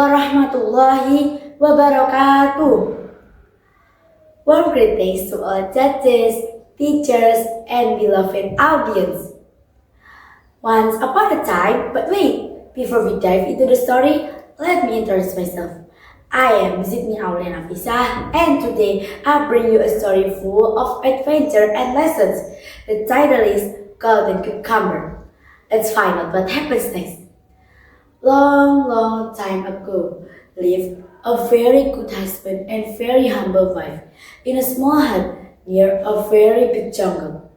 warahmatullahi wabarakatuh. Warm greetings to all judges, teachers, and beloved audience. Once upon a time, but wait, before we dive into the story, let me introduce myself. I am Zidni Auliana Fisa, and today I bring you a story full of adventure and lessons. The title is Golden Cucumber. Let's find out what happens next. Long time ago, lived a very good husband and very humble wife in a small hut near a very big jungle.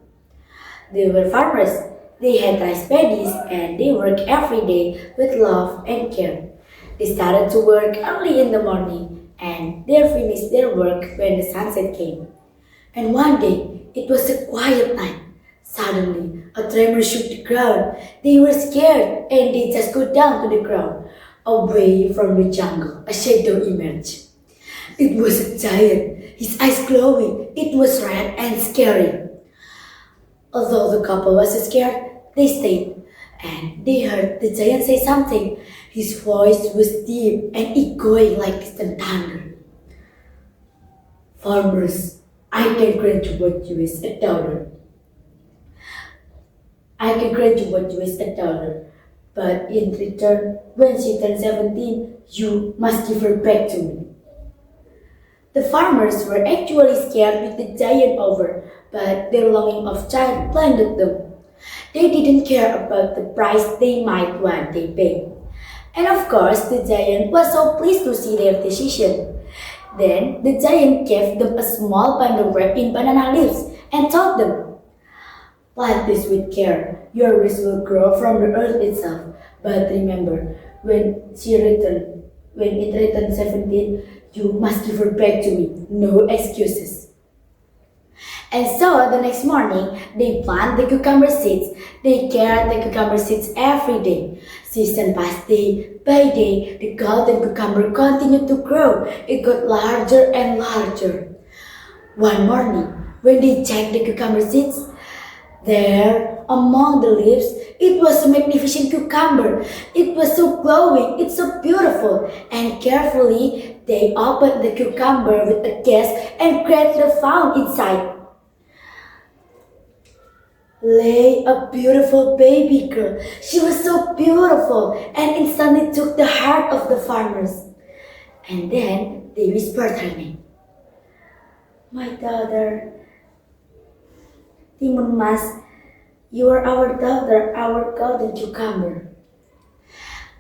They were farmers. They had rice paddies and they worked every day with love and care. They started to work early in the morning and they finished their work when the sunset came. And one day, it was a quiet night. Suddenly, a tremor shook the ground. They were scared and they just go down to the ground. Away from the jungle, a shadow emerged. It was a giant, his eyes glowing. It was red and scary. Although the couple was scared, they stayed and they heard the giant say something. His voice was deep and echoing like distant thunder. Farmers, I can grant you what you wish a dollar. I can grant you what you wish a dollar, but in return, when she turns 17, you must give her back to me. The farmers were actually scared with the giant over, but their longing of child blinded them. They didn't care about the price they might one day pay. And of course, the giant was so pleased to see their decision. Then the giant gave them a small bundle wrapped in banana leaves and told them, "Plant this with care. Your wish will grow from the earth itself. But remember, when it returns 17, you must give her back to me. No excuses." And so the next morning, they plant the cucumber seeds. They care the cucumber seeds every day. Season passed day by day. The golden cucumber continued to grow. It got larger and larger. One morning, when they checked the cucumber seeds, there, among the leaves, it was a magnificent cucumber. It was so glowing, it's so beautiful. And carefully, they opened the cucumber with a guess and greatly found inside lay a beautiful baby girl. She was so beautiful and instantly took the heart of the farmers. And then they whispered her name. "My daughter, Timun Mas, you are our daughter, our golden cucumber."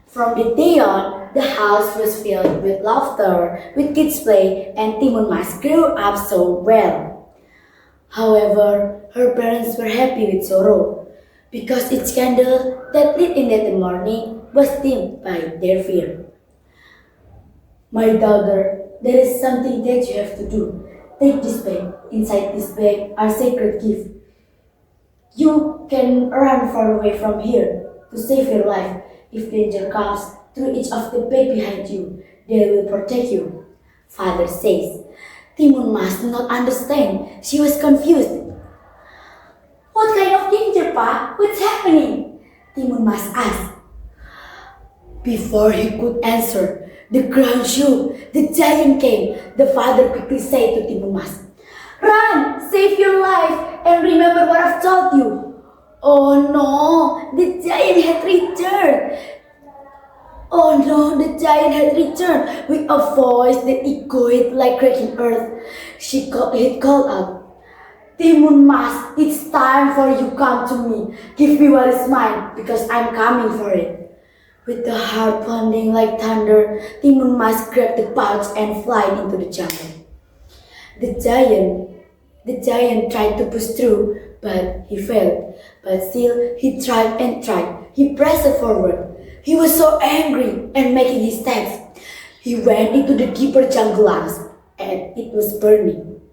From the day on, the house was filled with laughter, with kids play, and Timun Mas grew up so well. However, her parents were happy with sorrow, because each candle that lit in that morning was dimmed by their fear. "My daughter, there is something that you have to do. Take this bag. Inside this bag are sacred gifts. You can run far away from here to save your life. If danger comes through each of the bag behind you, they will protect you," Father says. Timun Mas did not understand. She was confused. "What kind of danger, Pa? What's happening?" Timun Mas asked. Before he could answer, the ground shook. The giant came. The father quickly said to Timun Mas, "Run! Save your life! And remember what I've told you." Oh no! The giant had returned! Oh no! The giant had returned with a voice that echoed like cracking earth. He called out, "Timun Mas, it's time for you come to me. Give me what is mine, because I'm coming for it." With the heart pounding like thunder, Timun Mas grabbed the pouch and flied into the jungle. The giant tried to push through, but he failed. But still, he tried and tried. He pressed forward. He was so angry and making his steps. He went into the deeper jungle lands, and it was burning.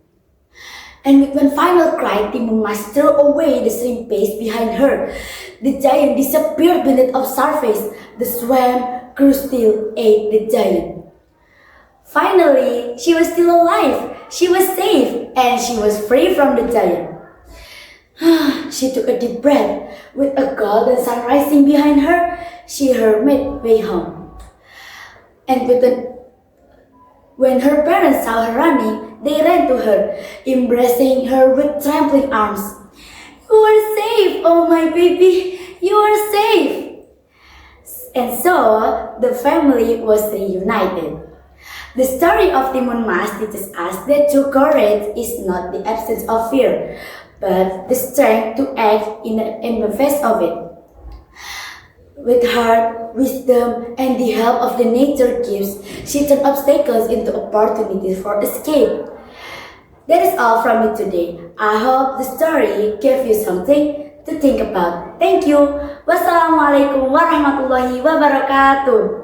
And with one final cry, Timun Mas threw away the shrimp paste behind her. The giant disappeared beneath the surface. The swamp crew still ate the giant. Finally, she was still alive. She was safe, and she was free from the giant. She took a deep breath. With a golden sun rising behind her, she made way home. And when her parents saw her running, they ran to her, embracing her with trembling arms. You are safe, oh my baby, you are safe. And so the family was reunited. The story of Timun Mas teaches us that true courage is not the absence of fear, but the strength to act in the face of it. With heart, wisdom, and the help of the nature gifts, she turned obstacles into opportunities for escape. That is all from me today. I hope the story gave you something to think about. Thank you. Wassalamualaikum warahmatullahi wabarakatuh.